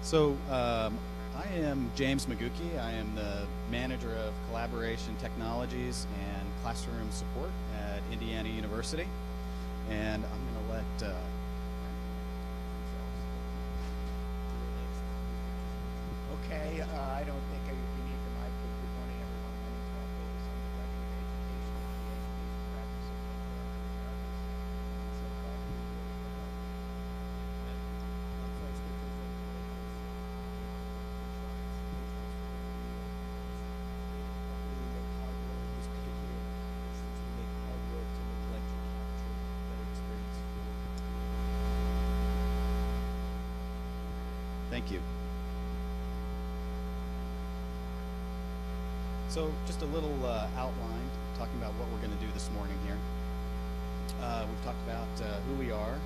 I am James Maguki. I am the manager of collaboration technologies and classroom support at Indiana University. And I'm going to let Okay, I don't think you need the mic, but good morning, everyone. My name is Mark Davis. I'm the Director of Education at the Education Practice of North Americas. So glad to be here with you. I'm first to present we make hard work. This particular instance, we make hard work to make lecture capture a better experience for. Thank you. So just a little outline, talking about what we're going to do this morning here. We've talked about who we are.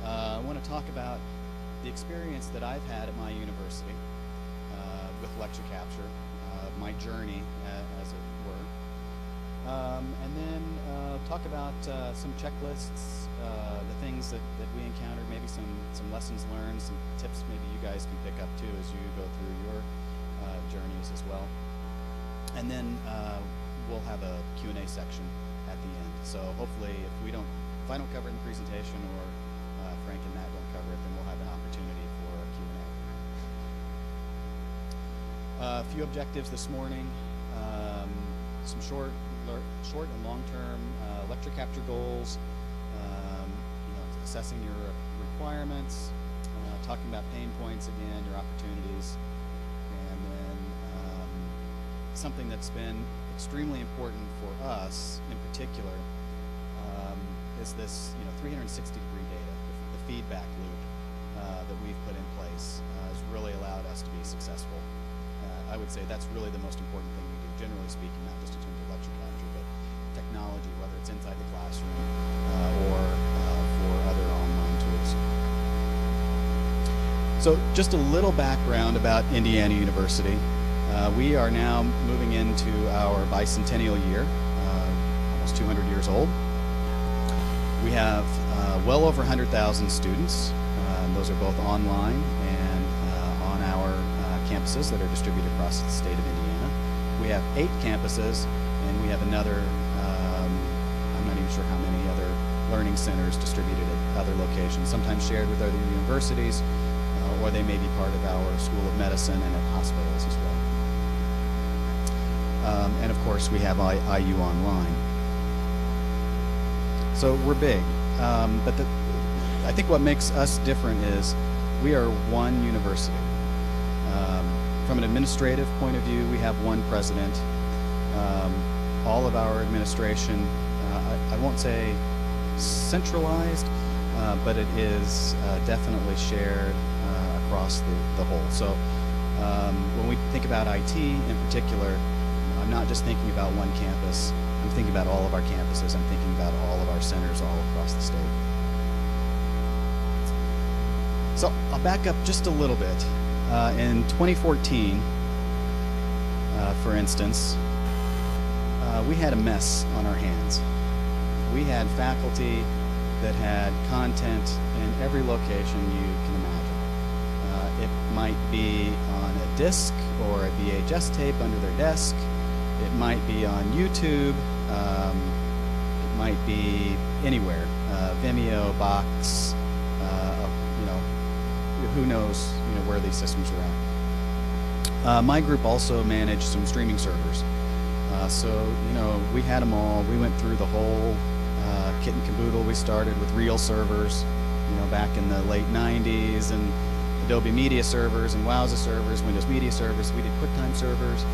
I want to talk about the experience that I've had at my university with lecture capture, my journey, as it were. And then talk about some checklists, the things that we encountered, maybe some lessons learned, some tips maybe you guys can pick up too as you go through your journeys as well. And then we'll have a Q&A section at the end. So hopefully if I don't cover it in the presentation, or Frank and Matt don't cover it, then we'll have an opportunity for a Q&A. A few objectives this morning, some short and long-term lecture capture goals, assessing your requirements, talking about pain points again, your opportunities, and then something that's been extremely important for us in particular is this 360-degree data, the feedback loop that we've put in place has really allowed us to be successful. I would say that's really the most important thing we do, generally speaking, not just in terms of lecture capture, but technology, whether it's inside the classroom or for other online tools. So just a little background about Indiana University. We are now moving into our bicentennial year, almost 200 years old. We have well over 100,000 students. Those are both online and on our campuses that are distributed across the state of Indiana. We have 8 campuses, and we have another, I'm not even sure how many other learning centers distributed at other locations, sometimes shared with other universities, or they may be part of our School of Medicine and at hospitals as well. And of course, we have IU Online. So we're big, but I think what makes us different is we are one university. From an administrative point of view, we have one president. All of our administration, I won't say centralized, but it is definitely shared across the whole. So when we think about IT in particular, I'm not just thinking about one campus. I'm thinking about all of our campuses. I'm thinking about all of our centers all across the state. So I'll back up just a little bit. In 2014, for instance, we had a mess on our hands. We had faculty that had content in every location you can imagine. It might be on a disc or a VHS tape under their desk. It might be on YouTube. It might be anywhere. Vimeo, Box. Who knows? Where these systems are at. My group also managed some streaming servers. We had them all. We went through the whole kit and caboodle. We started with real servers, back in the late 90s, and Adobe Media servers and Wowza servers, Windows Media servers. We did QuickTime servers.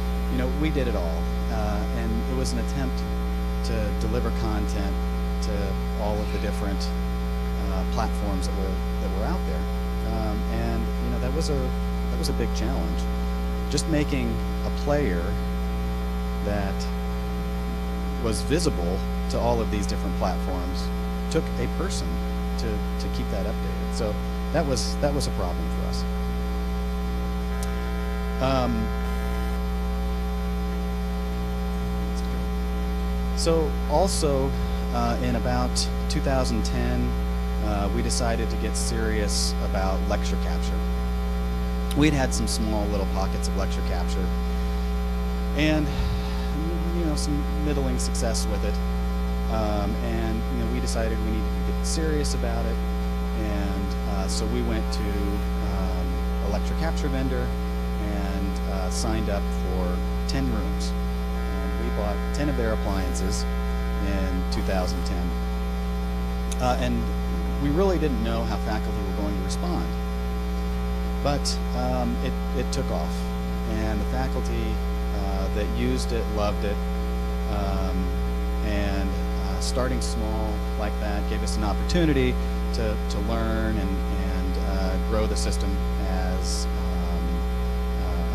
We did it all, and it was an attempt to deliver content to all of the different platforms that were out there, and that was a big challenge. Just making a player that was visible to all of these different platforms took a person to keep that updated. So that was a problem for us. So also in about 2010, we decided to get serious about lecture capture. we'd had some small little pockets of lecture capture, and some middling success with it. And we decided we needed to get serious about it, and so we went to a lecture capture vendor and signed up for 10 rooms. And we bought 10 of their appliances in 2010. And we really didn't know how faculty were going to respond, but it took off, and the faculty that used it loved it, and starting small like that gave us an opportunity to learn and grow the system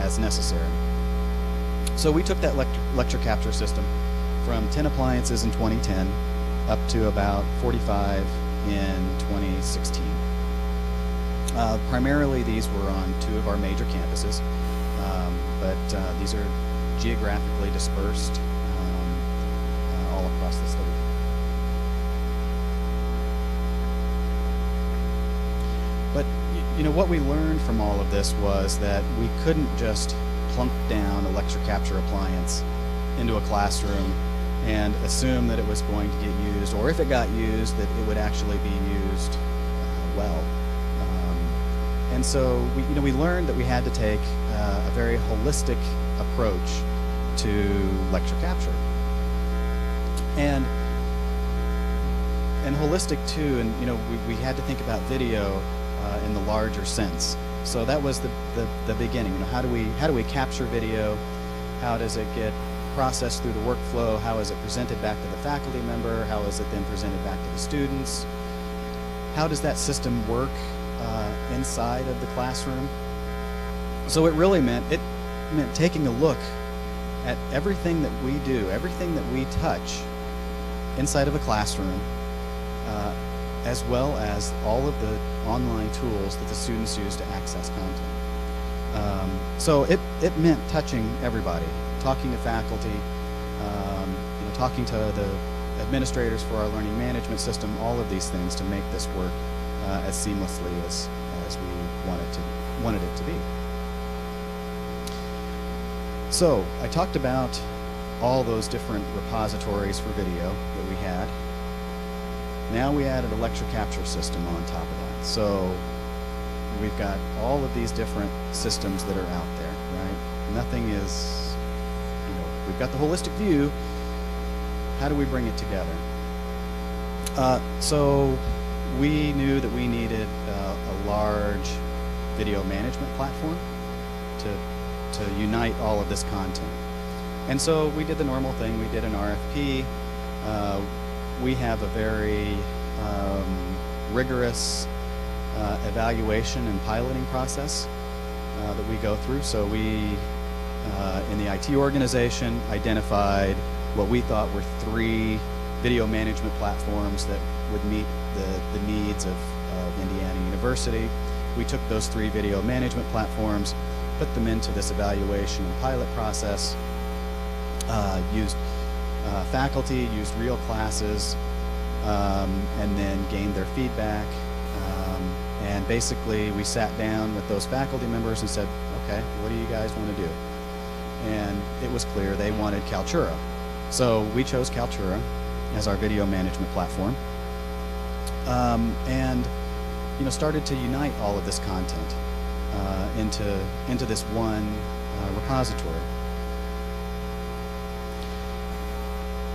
as necessary. So we took that lecture capture system from 10 appliances in 2010 up to about 45 in 2016. Primarily these were on 2 of our major campuses, but these are geographically dispersed all across the state. But what we learned from all of this was that we couldn't just plunk down a lecture capture appliance into a classroom and assume that it was going to get used, or if it got used, that it would actually be used well. And so we learned that we had to take a very holistic approach to lecture capture, and holistic too. And we had to think about video in the larger sense. So that was the beginning. How do we capture video? How does it get processed through the workflow? How is it presented back to the faculty member? How is it then presented back to the students? How does that system work inside of the classroom? So it really meant taking a look at everything that we do, everything that we touch inside of a classroom, as well as all of the online tools that the students use to access content. So it meant touching everybody, talking to faculty, talking to the administrators for our learning management system, all of these things to make this work as seamlessly as we wanted it to be. So I talked about all those different repositories for video that we had. Now we added a lecture capture system on top of that. So we've got all of these different systems that are out there, right? Nothing is, we've got the holistic view. How do we bring it together? So we knew that we needed a large video management platform to unite all of this content. And so we did the normal thing. We did an RFP. We have a very rigorous evaluation and piloting process that we go through. So we, in the IT organization, identified what we thought were 3 video management platforms that would meet the needs of Indiana University. We took those 3 video management platforms, put them into this evaluation and pilot process, used faculty, used real classes, and then gained their feedback. And basically we sat down with those faculty members and said, okay, what do you guys want to do? And it was clear they wanted Kaltura. So we chose Kaltura as our video management platform, and started to unite all of this content into this one repository.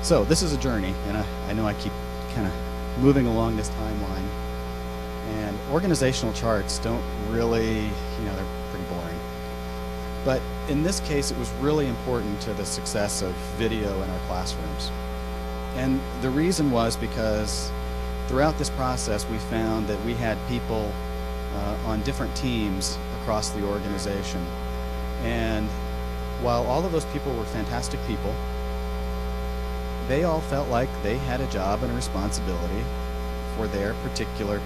So this is a journey, and I know I keep kind of moving along this timeline, and organizational charts don't really, they're pretty boring. But in this case, it was really important to the success of video in our classrooms. And the reason was because throughout this process, we found that we had people on different teams across the organization. And while all of those people were fantastic people, they all felt like they had a job and a responsibility for their particular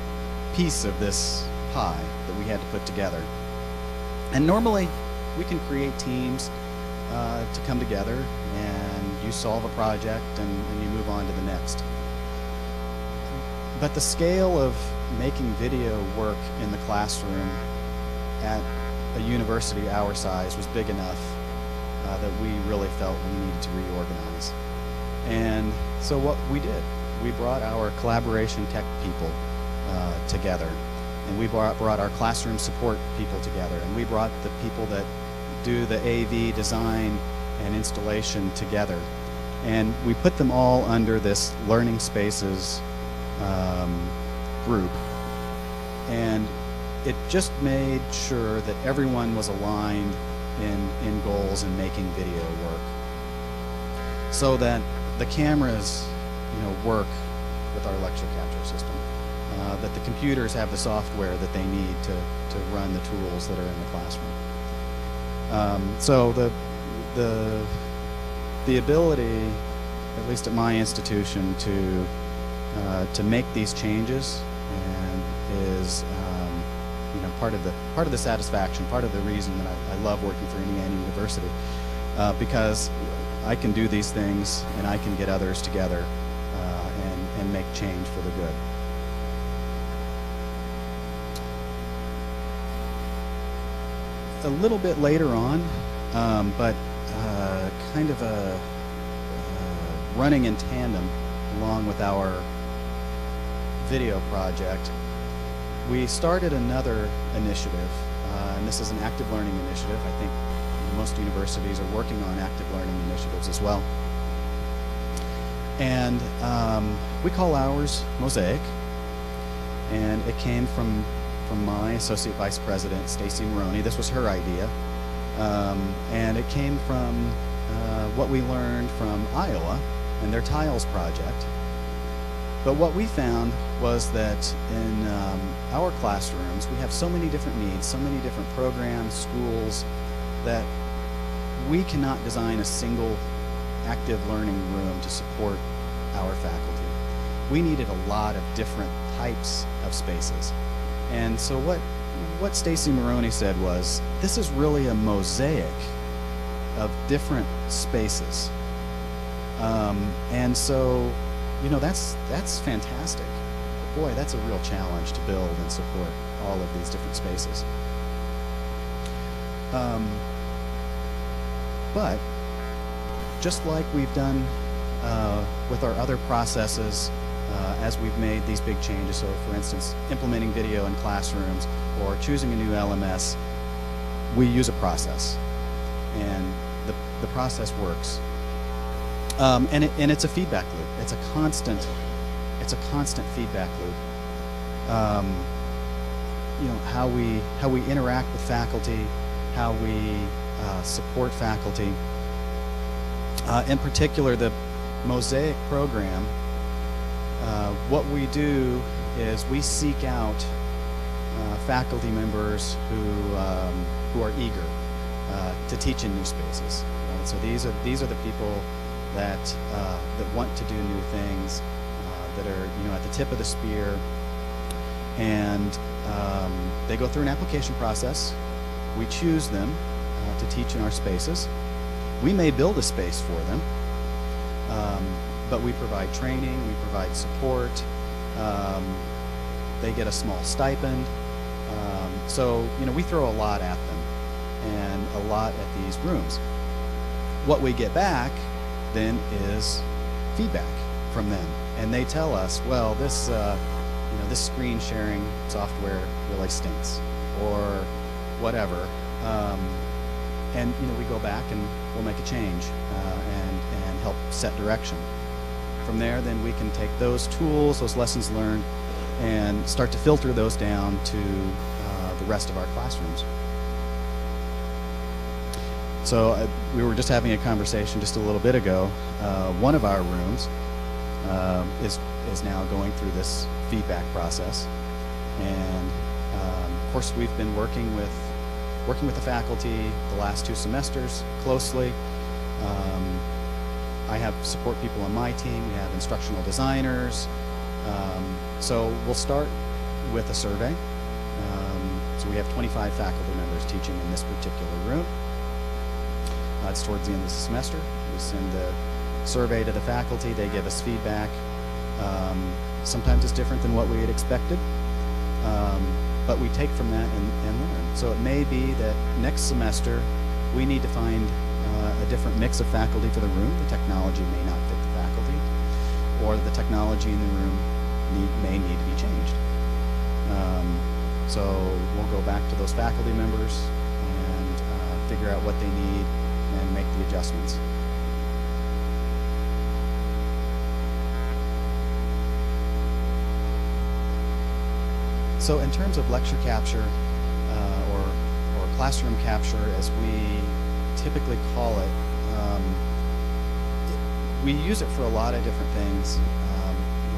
piece of this pie that we had to put together. And normally, we can create teams to come together, and you solve a project and you move on to the next. But the scale of making video work in the classroom at a university our size was big enough that we really felt we needed to reorganize. And so what we did, we brought our collaboration tech people together, and we brought our classroom support people together, and we brought the people that do the AV design and installation together, and we put them all under this Learning Spaces group, and it just made sure that everyone was aligned in goals and making video work, so that the cameras, work with our lecture capture system, that the computers have the software that they need to run the tools that are in the classroom. So the ability, at least at my institution, to make these changes and is part of the satisfaction, part of the reason that I love working for Indiana University, because I can do these things and I can get others together and make change for the good. A little bit later on, but kind of running in tandem along with our video project, we started another initiative, and this is an active learning initiative. I think most universities are working on active learning initiatives as well. And we call ours Mosaic, and it came from my associate vice president, Stacy Maroney. This was her idea, and it came from what we learned from Iowa and their tiles project. But what we found was that in our classrooms, we have so many different needs, so many different programs, schools, that we cannot design a single active learning room to support our faculty. We needed a lot of different types of spaces. And so what Stacy Maroney said was, this is really a mosaic of different spaces. And so, that's fantastic. Boy, that's a real challenge to build and support all of these different spaces. But just like we've done with our other processes as we've made these big changes, so for instance, implementing video in classrooms or choosing a new LMS, we use a process, and the process works. And it's a feedback loop. It's a constant feedback loop. How we interact with faculty, how we support faculty. In particular, the Mosaic program, what we do is we seek out faculty members who are eager to teach in new spaces. Right? So these are the people that want to do new things, that are at the tip of the spear, and they go through an application process. We choose them to teach in our spaces. We may build a space for them, but we provide training, we provide support. They get a small stipend. So we throw a lot at them and a lot at these rooms. What we get back then is feedback from them, and they tell us, well, this this screen sharing software really stinks, or whatever, and we go back and we'll make a change and help set direction. From there, then we can take those tools, those lessons learned, and start to filter those down to the rest of our classrooms. So we were just having a conversation just a little bit ago. One of our rooms is now going through this feedback process, and of course we've been working with the faculty the last 2 semesters closely. I have support people on my team. We have instructional designers. So we'll start with a survey. So we have 25 faculty members teaching in this particular room. It's towards the end of the semester. We send the survey to the faculty. They give us feedback. Sometimes it's different than what we had expected. but we take from that and learn. So it may be that next semester we need to find a different mix of faculty for the room. The technology may not fit the faculty, or the technology in the room may need to be changed. So we'll go back to those faculty members and figure out what they need and make the adjustments. So in terms of lecture capture, or classroom capture as we typically call it, we use it for a lot of different things.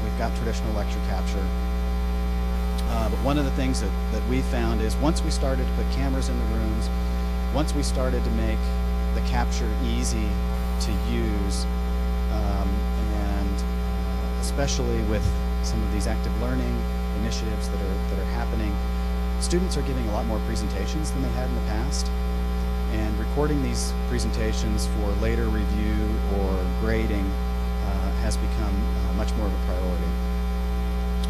We've got traditional lecture capture, but one of the things that we found is once we started to put cameras in the rooms, once we started to make the capture easy to use, and especially with some of these active learning initiatives that are happening, students are giving a lot more presentations than they had in the past, and recording these presentations for later review or grading has become much more of a priority.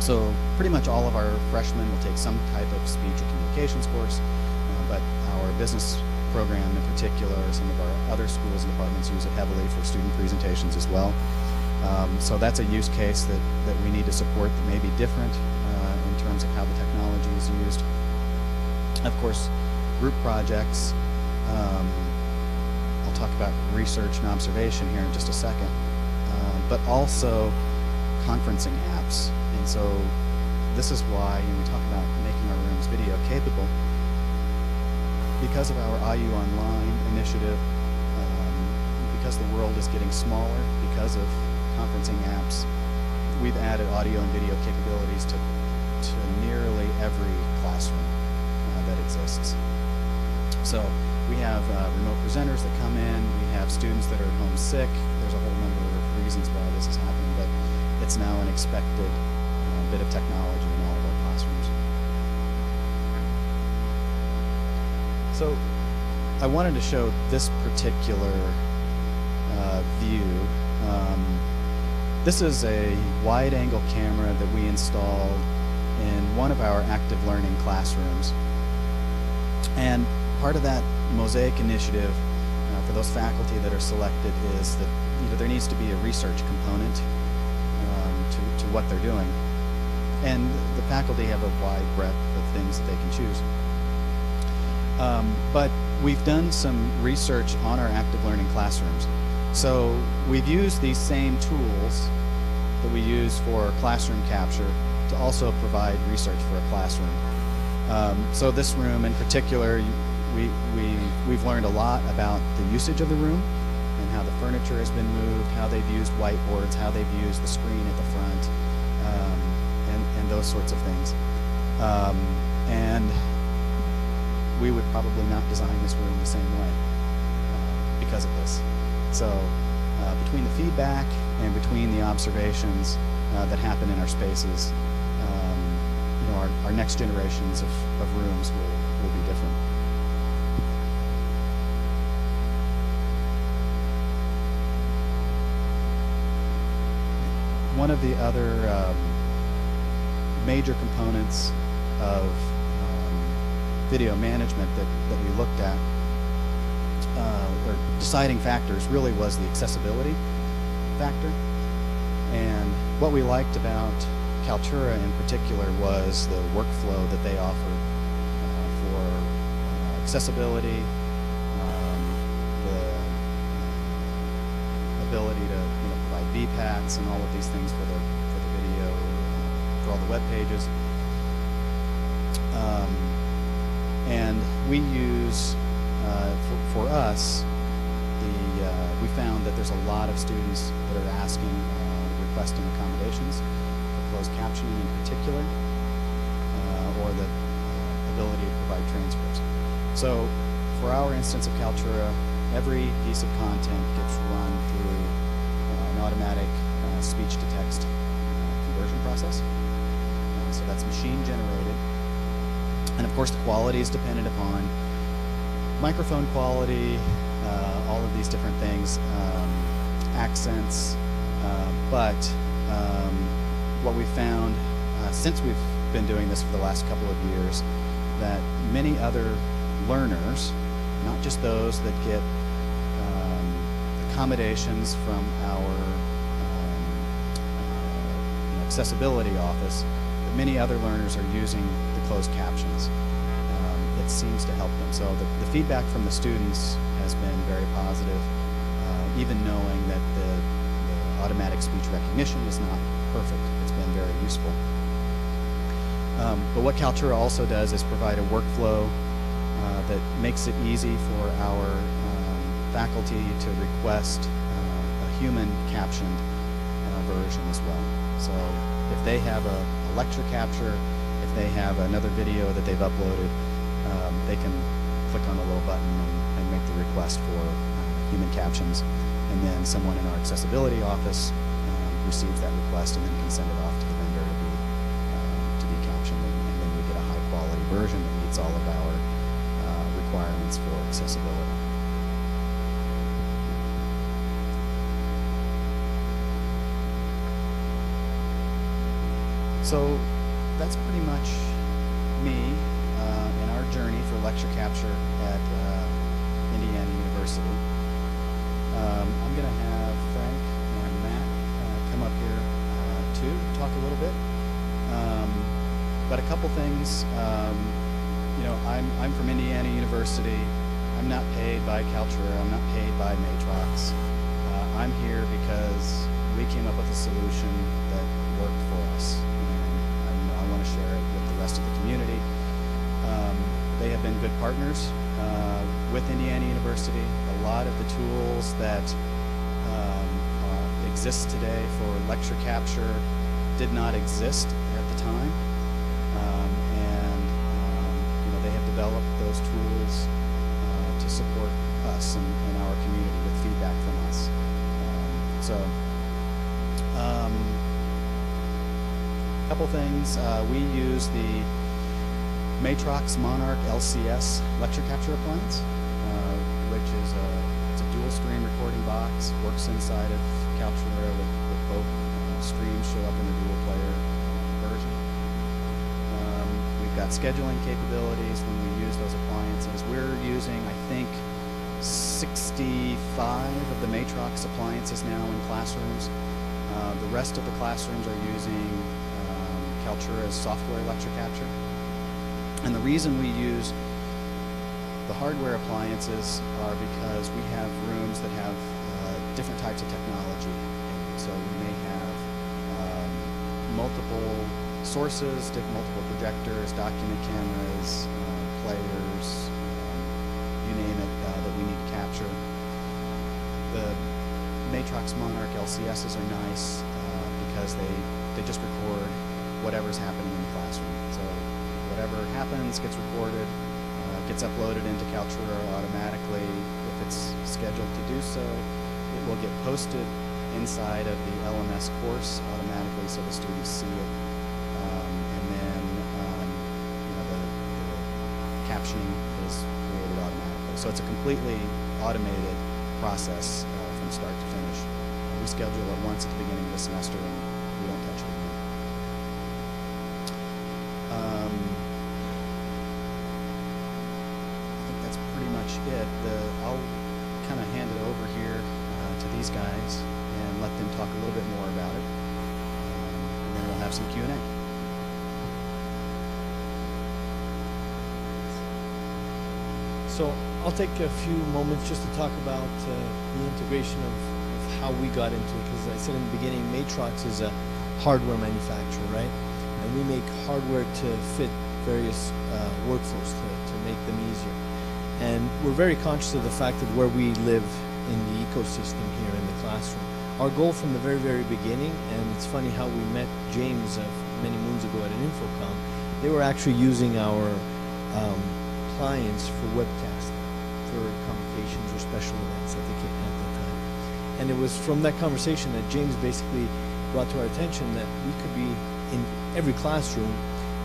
So pretty much all of our freshmen will take some type of speech or communications course, but our business program in particular, some of our other schools and departments use it heavily for student presentations as well. So that's a use case that we need to support that may be different in terms of how the technology is used. Of course, group projects. I'll talk about research and observation here in just a second, but also conferencing apps. And so this is why we talk about making our rooms video capable. Because of our IU Online initiative, because the world is getting smaller, because of conferencing apps, we've added audio and video capabilities to nearly every classroom that exists. So we have remote presenters that come in, we have students that are at home sick. There's a whole number of reasons why this is happening, but it's now an expected bit of technology in all of our classrooms. So I wanted to show this particular view. This is a wide-angle camera that we installed in one of our active learning classrooms. And part of that mosaic initiative for those faculty that are selected is that there needs to be a research component to what they're doing. And the faculty have a wide breadth of things that they can choose. But we've done some research on our active learning classrooms. So we've used these same tools that we use for classroom capture to also provide research for a classroom. So this room in particular, we've learned a lot about the usage of the room and how the furniture has been moved, how they've used whiteboards, how they've used the screen at the front, and those sorts of things. And we would probably not design this room the same way because of this. So between the feedback and between the observations that happen in our spaces, our next generations of rooms will be different. One of the other major components of video management that we looked at, or deciding factors, really was the accessibility factor. And what we liked about Kaltura in particular was the workflow that they offered for accessibility, the ability to provide VPATs and all of these things for the video, for all the web pages. And we use, for us, we found that there's a lot of students that are asking, requesting accommodations for closed captioning in particular, or the ability to provide transcripts. So for our instance of Kaltura, every piece of content gets run through an automatic speech-to-text conversion process. So that's machine generated. And of course the quality is dependent upon microphone quality, all of these different things, accents, but what we found since we've been doing this for the last couple of years, that many other learners, not just those that get accommodations from our accessibility office, but many other learners are using the closed captions. It seems to help them. So the feedback from the students has been very positive, even knowing that the automatic speech recognition is not perfect. It's been very useful. But what Kaltura also does is provide a workflow that makes it easy for our faculty to request a human captioned version as well. So if they have a lecture capture, if they have another video that they've uploaded, they can click on a little button and make the request for human captions, and then someone in our accessibility office receives that request and then can send it off to the vendor to be captioned, and then we get a high quality version that meets all of our requirements for accessibility. So that's pretty much me in our journey for lecture capture at Indiana University. I'm going to have Frank and Matt come up here too, talk a little bit. But a couple things, you know, I'm from Indiana University. I'm not paid by Kaltura. I'm not paid by Matrox. I'm here because we came up with a solution that worked for us. I want to share it with the rest of the community. They have been good partners with Indiana University. A lot of the tools that exist today for lecture capture did not exist at the time, and you know, they have developed those tools to support us and our community with feedback from us. A couple things. We use the Matrox Monarch LCS lecture capture appliance, which is it's a dual stream recording box, works inside of Kaltura with both streams show up in the dual player version. We've got scheduling capabilities when we use those appliances. We're using, I think, 65 of the Matrox appliances now in classrooms. The rest of the classrooms are using Kaltura's software lecture capture. And the reason we use the hardware appliances are because we have rooms that have different types of technology. So we may have multiple sources, multiple projectors, document cameras, players, you name it, that we need to capture. The Matrox Monarch LCSs are nice because they just record whatever's happening in the classroom. So whatever happens gets recorded, gets uploaded into Kaltura automatically. If it's scheduled to do so, it will get posted inside of the LMS course automatically so the students see it. And then you know, the captioning is created automatically. So it's a completely automated process from start to finish. We schedule it once at the beginning of the semester and we don't touch it again. I think that's pretty much it. I'll kind of hand it over here to these guys and let them talk a little bit more about it. And then we'll have some Q&A. So I'll take a few moments just to talk about the integration of how we got into it, because I said in the beginning, Matrox is a hardware manufacturer, right? And we make hardware to fit various workflows to make them easier. And we're very conscious of the fact that where we live in the ecosystem here in the classroom, our goal from the very, very beginning, and it's funny how we met James many moons ago at an Infocom, they were actually using our clients for webcasting, for convocations or special events at the time. And it was from that conversation that James basically brought to our attention that we could be in every classroom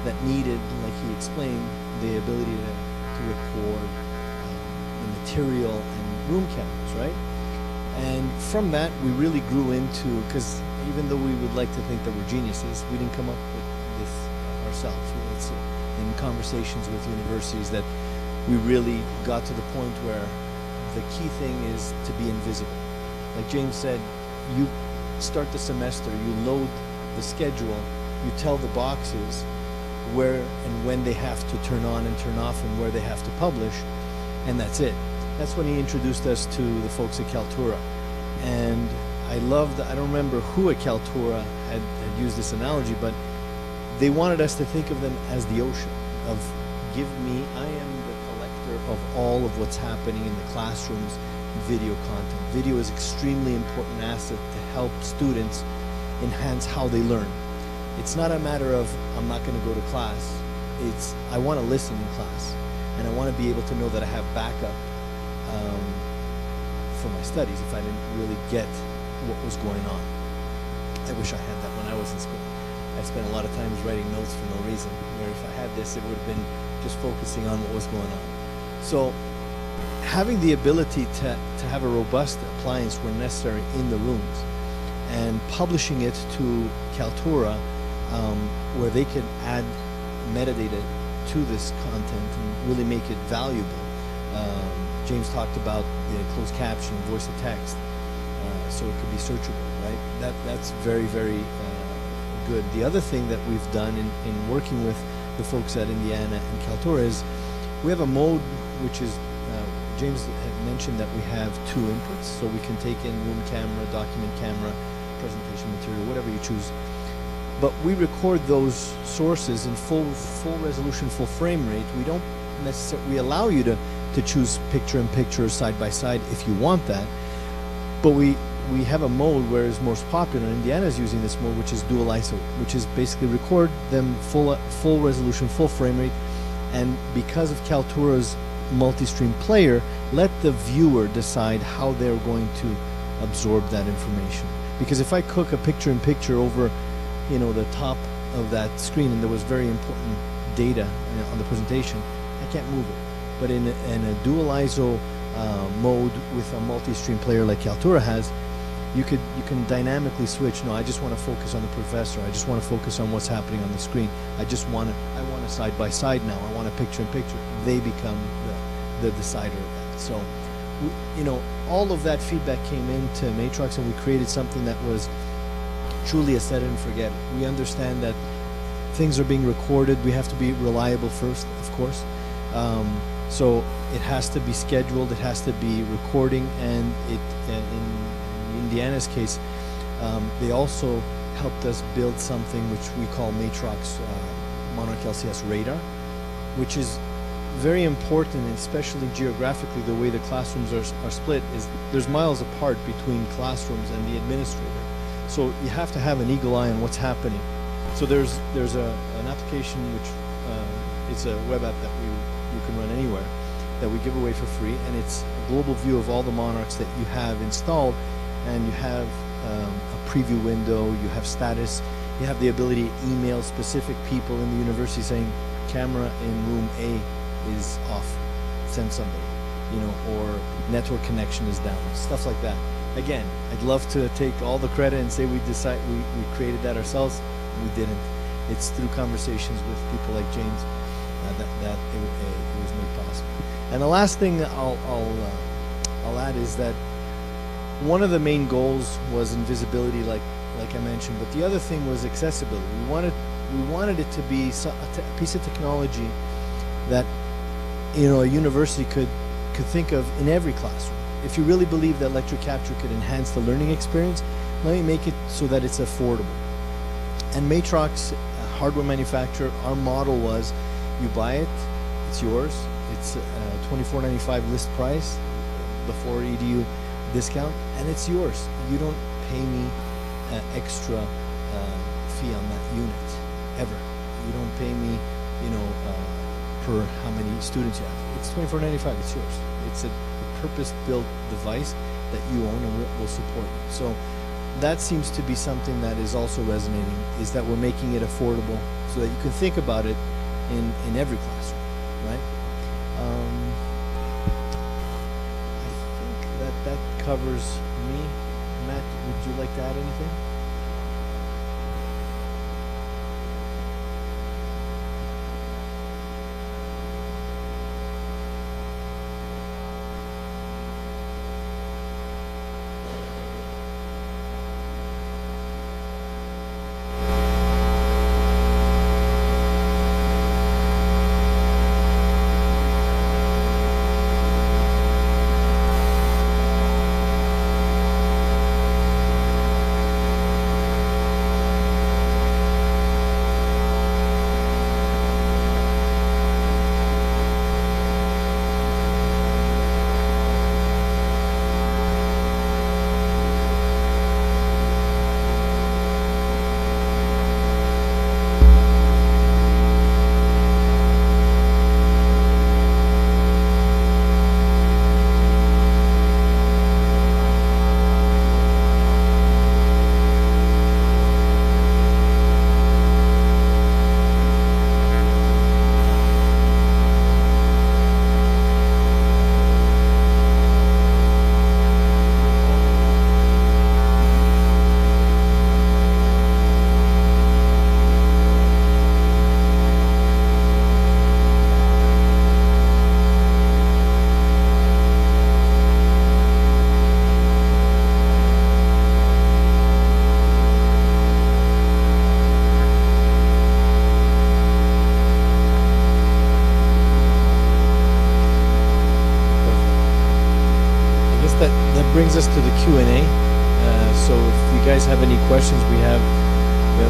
that needed, like he explained, the ability to record the material and room cameras, right? And from that, we really grew into, because even though we would like to think that we're geniuses, we didn't come up with this ourselves. It's in conversations with universities that we really got to the point where the key thing is to be invisible. Like James said, you start the semester, you load the schedule, you tell the boxes where and when they have to turn on and turn off and where they have to publish, and that's it. That's when he introduced us to the folks at Kaltura. And I loved, I don't remember who at Kaltura had used this analogy, but they wanted us to think of them as the ocean of give me, I am the collector of all of what's happening in the classrooms, video content. Video is extremely important asset to help students enhance how they learn. It's not a matter of I'm not going to go to class. It's I want to listen in class, and I want to be able to know that I have backup for my studies if I didn't really get what was going on. I wish I had that when I was in school. I spent a lot of times writing notes for no reason, where if I had this, it would have been just focusing on what was going on. So having the ability to have a robust appliance when necessary in the rooms and publishing it to Kaltura, where they could add metadata to this content and really make it valuable. James talked about the closed captioning, voice to text, so it could be searchable, right? That's very, very good. The other thing that we've done in working with the folks at Indiana and Kaltura is we have a mode which is, James had mentioned that we have 2 inputs, so we can take in room camera, document camera, presentation material, whatever you choose. But we record those sources in full resolution, full frame rate. We don't necessarily, we allow you to choose picture-in-picture or side-by-side if you want that. But we have a mode where it's most popular. Indiana's using this mode, which is dual ISO, which is basically record them full resolution, full frame rate, and because of Kaltura's multi-stream player, let the viewer decide how they're going to absorb that information. Because if I cook a picture-in-picture over, you know, the top of that screen, and there was very important data on the presentation, I can't move it. But in a dual ISO mode with a multi-stream player like Kaltura has, you can dynamically switch. No, I just want to focus on the professor. I just want to focus on what's happening on the screen. I want a side by side now. I want a picture in picture. They become the decider of that. So, you know, all of that feedback came into Matrox, and we created something that was truly a set it and forget it. We understand that things are being recorded. We have to be reliable first, of course. So it has to be scheduled, it has to be recording, and in Indiana's case, they also helped us build something which we call Matrox Monarch LCS Radar, which is very important, especially geographically. The way the classrooms are split is there's miles apart between classrooms and the administrator. So you have to have an eagle eye on what's happening. So there's an application which is a web app that you can run anywhere, that we give away for free, and it's a global view of all the Monarchs that you have installed, and you have a preview window, you have status, you have the ability to email specific people in the university saying camera in room A is off, send somebody, you know, or network connection is down, stuff like that. Again, I'd love to take all the credit and say we created that ourselves. We didn't. It's through conversations with people like James that it was made possible. And the last thing I'll add is that one of the main goals was invisibility, like I mentioned, but the other thing was accessibility. We wanted it to be a piece of technology that, you know, a university could think of in every classroom. If you really believe that lecture capture could enhance the learning experience, let me make it so that it's affordable. And Matrox, hardware manufacturer, our model was you buy it, it's yours, it's $24.95 list price before EDU discount, and it's yours. You don't pay me an extra fee on that unit, ever. You don't pay me, you know, per how many students you have. It's $24.95, it's yours. It's a purpose-built device that you own and will support you. So that seems to be something that is also resonating, is that we're making it affordable so that you can think about it in every classroom, right? I think that covers me. Matt, would you like to add anything? brings us to the Q&A. So if you guys have any questions, we have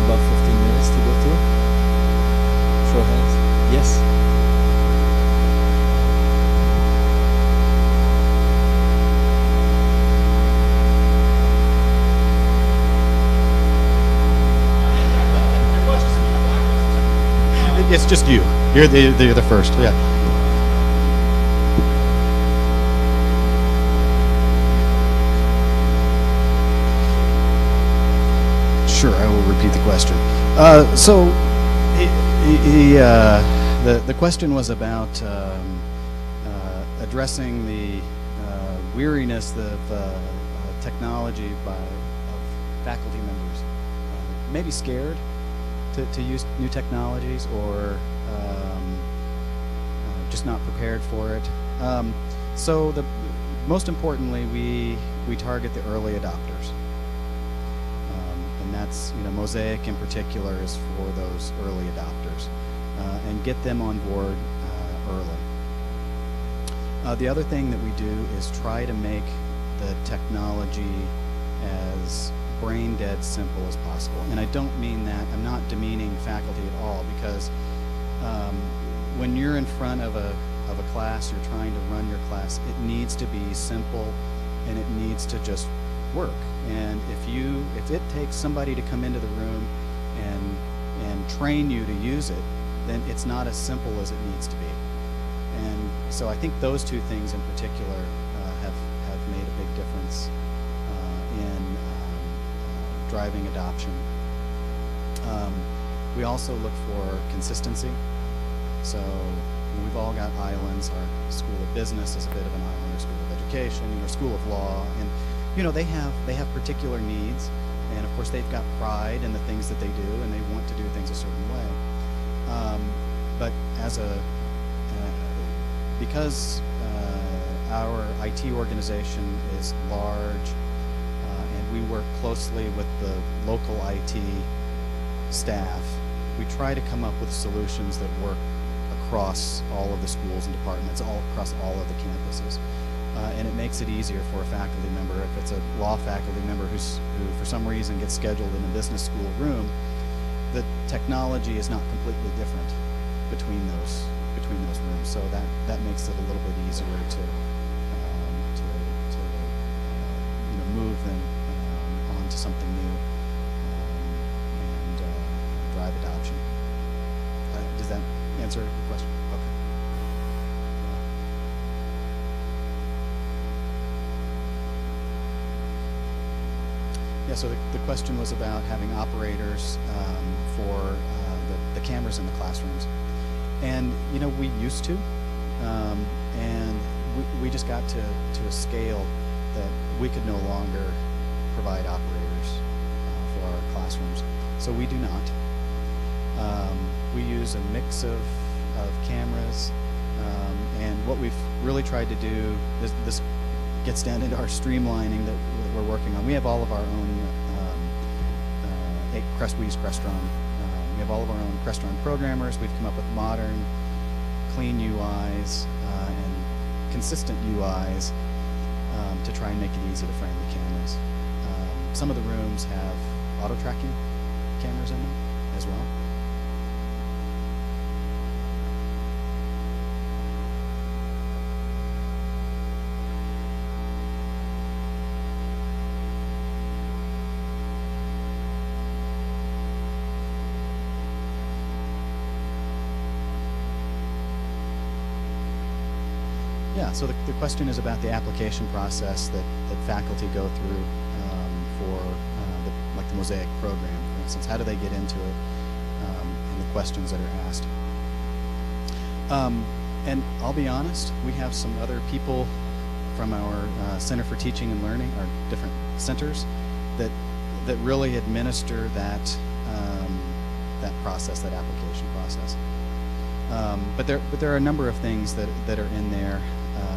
about 15 minutes to go through. Show of hands. Yes. It's just you. You're the first. Yeah. Sure, I will repeat the question. So, the question was about addressing the weariness of technology of faculty members, maybe scared to use new technologies, or just not prepared for it. So most importantly, we target the early adopters, and that's, Mosaic in particular is for those early adopters, and get them on board early. The other thing that we do is try to make the technology as brain dead simple as possible. And I don't mean that, I'm not demeaning faculty at all, because when you're in front of a class, you're trying to run your class, it needs to be simple and it needs to just work. And if it takes somebody to come into the room and train you to use it, then it's not as simple as it needs to be. And so I think those two things in particular have made a big difference in driving adoption. We also look for consistency. So we've all got islands. Our School of Business is a bit of an island, or School of Education, School of Law, and they have particular needs, and of course they've got pride in the things that they do, and they want to do things a certain way. But because our IT organization is large, and we work closely with the local IT staff, we try to come up with solutions that work across all of the schools and departments, across all of the campuses. And it makes it easier for a faculty member. If it's a law faculty member who for some reason gets scheduled in a business school room, the technology is not completely different between those rooms. So that makes it a little bit easier to move them onto something new and drive adoption. Does that answer your question? Okay. Yeah, so the question was about having operators for the cameras in the classrooms. And, we used to, and we just got to a scale that we could no longer provide operators for our classrooms. So we do not. We use a mix of cameras, and what we've really tried to do, this gets down into our streamlining that we're working on. We have all of our own we use Crestron. We have all of our own Crestron programmers. We've come up with modern, clean UIs and consistent UIs to try and make it easy to frame the cameras. Some of the rooms have auto-tracking cameras in them as well. Yeah, so the question is about the application process that faculty go through for the Mosaic program, for instance. How do they get into it, and the questions that are asked. And I'll be honest, we have some other people from our Center for Teaching and Learning, our different centers, that really administer that process, that application process. But there are a number of things that are in there,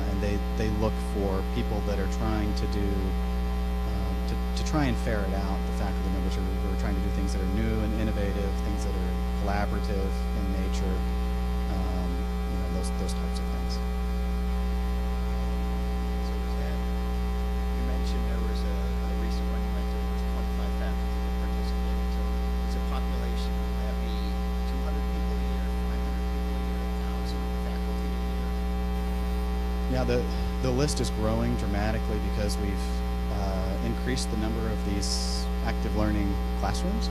and they look for people that are trying to do to try and ferret out the faculty members who are trying to do things that are new and innovative, things that are collaborative in nature, those types of things. So was that, you mentioned Yeah, the list is growing dramatically because we've increased the number of these active learning classrooms,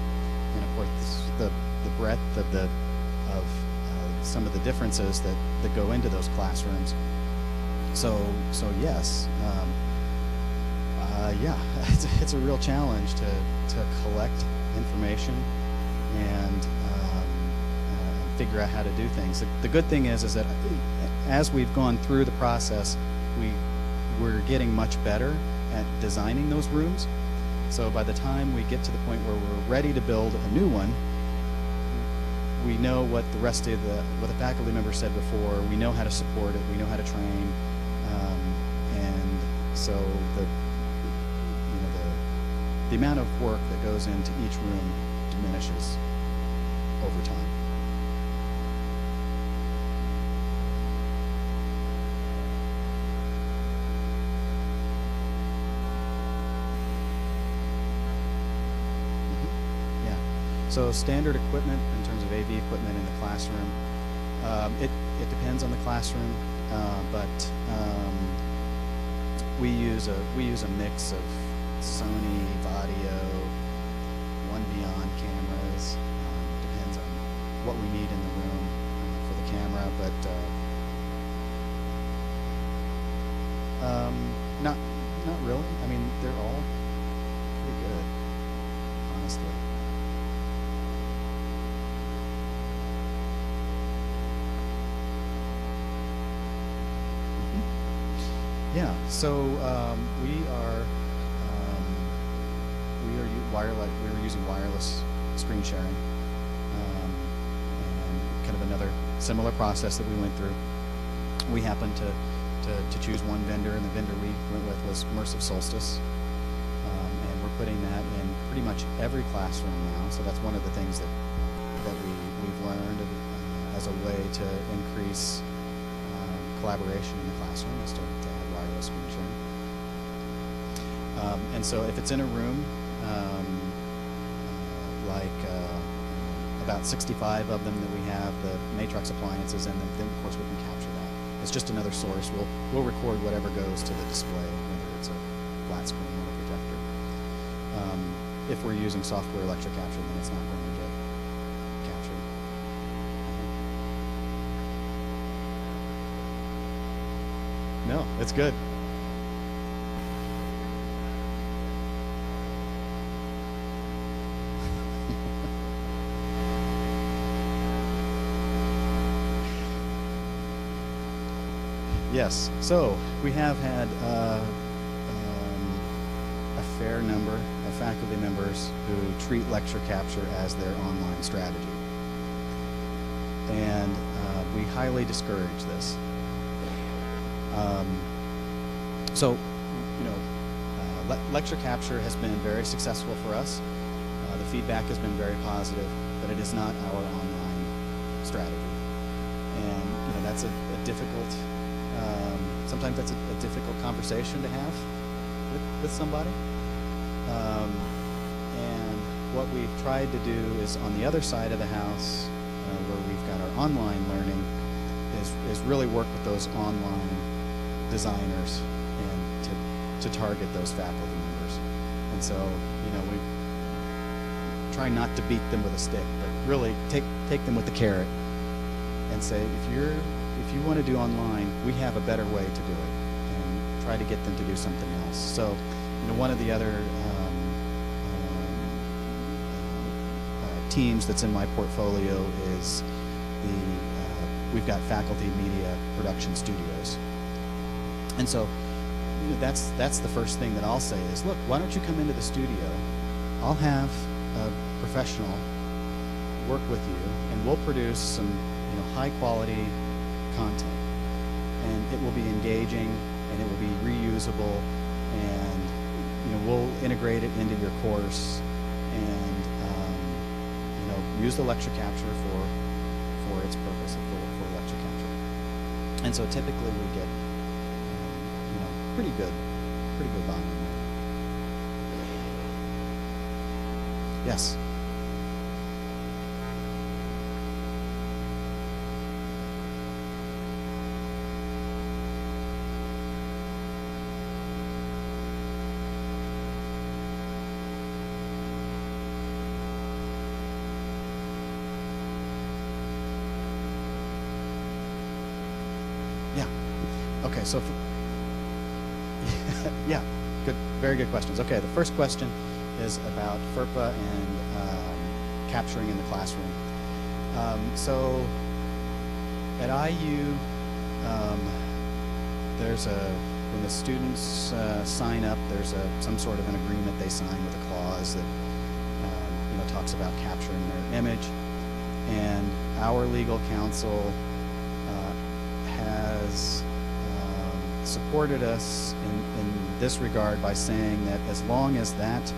and of course the breadth of some of the differences that go into those classrooms. So yes, yeah, it's a real challenge to collect information and figure out how to do things. The good thing is that as we've gone through the process, we're getting much better at designing those rooms. So by the time we get to the point where we're ready to build a new one, we know what the rest of what the faculty members said before. We know how to support it. We know how to train, and so the amount of work that goes into each room diminishes over time. So standard equipment in terms of AV equipment in the classroom, it depends on the classroom, but we use a mix of Sony, Audio, ndiana cameras. Depends on what we need in the room for the camera, but not really. I mean, they're all pretty good, honestly. Yeah, so we were using wireless screen sharing, and kind of another similar process that we went through. We happened to choose one vendor, and the vendor we went with was Immersive Solstice, and we're putting that in pretty much every classroom now. So that's one of the things that we've learned as a way to increase collaboration in the classroom is to add wireless screen sharing. And so if it's in a room, about 65 of them that we have the Matrox appliances in them, then of course we can capture that. It's just another source. We'll record whatever goes to the display, whether it's a flat screen or a projector. If we're using software lecture capture, then it's not going to get captured. No, it's good. Yes, so we have had a fair number of faculty members who treat lecture capture as their online strategy. And we highly discourage this. Lecture capture has been very successful for us. The feedback has been very positive, but it is not our online strategy. And that's a difficult, sometimes that's a difficult conversation to have with somebody. And what we've tried to do is on the other side of the house, where we've got our online learning, is really work with those online designers and to target those faculty members. And so, we try not to beat them with a stick, but really take them with the carrot and say, if you want to do online, we have a better way to do it, and try to get them to do something else. So, one of the other teams that's in my portfolio is we've got faculty media production studios. And so that's the first thing that I'll say is, look, why don't you come into the studio? I'll have a professional work with you, and we'll produce some high quality content, and it will be engaging, and it will be reusable, and we'll integrate it into your course, and use the lecture capture for its purpose, for lecture capture. And so typically we get pretty good volume. Yes. Okay, so yeah, good, very good questions. Okay, the first question is about FERPA and capturing in the classroom. So at IU, there's when the students sign up, there's some sort of an agreement they sign with a clause that talks about capturing their image, and our legal counsel has supported us in this regard by saying that as long as that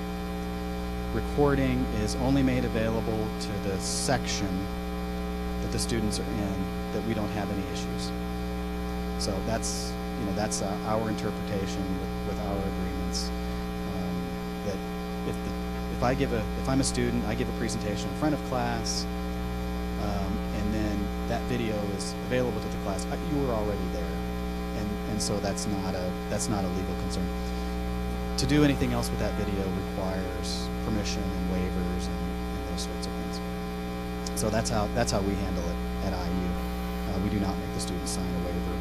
recording is only made available to the section that the students are in, that we don't have any issues. So that's our interpretation with our agreements. That if I'm a student, I give a presentation in front of class, and then that video is available to the class, you were already there, and so that's not a legal concern. To do anything else with that video requires permission and waivers and those sorts of things. So that's how we handle it at IU. We do not make the students sign a waiver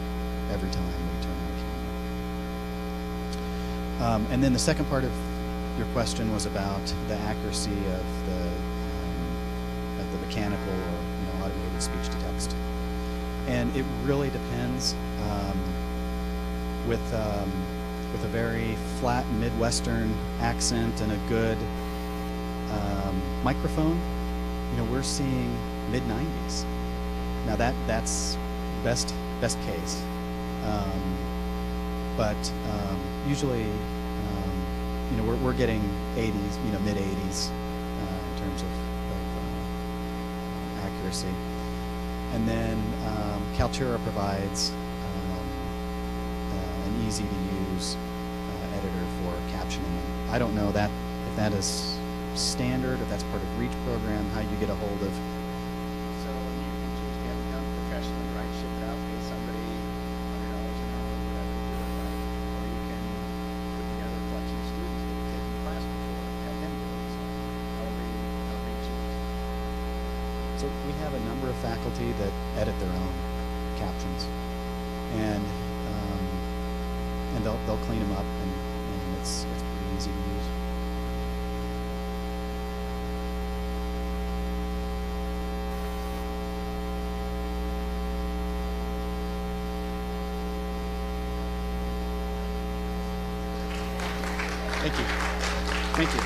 every time we turn on a camera. And then the second part of your question was about the accuracy of the mechanical or automated speech to text, and it really depends. With a very flat Midwestern accent and a good microphone, we're seeing mid-90s. Now that's best case, but usually we're getting 80s, mid-80s in terms of accuracy. And then Kaltura provides an easy-to-use editor for captioning. I don't know if that is standard, if that's part of REACH program, how you get a hold of. So you can choose to have it done professionally, right? Ship it out, pay somebody $100 an hour, whatever, do it right. Or you can put together a collection of students that have taken the class before and have them do it. So however you choose. So we have a number of faculty that edit their own captions, and they'll clean them up, and it's pretty easy to use. Thank you. Thank you.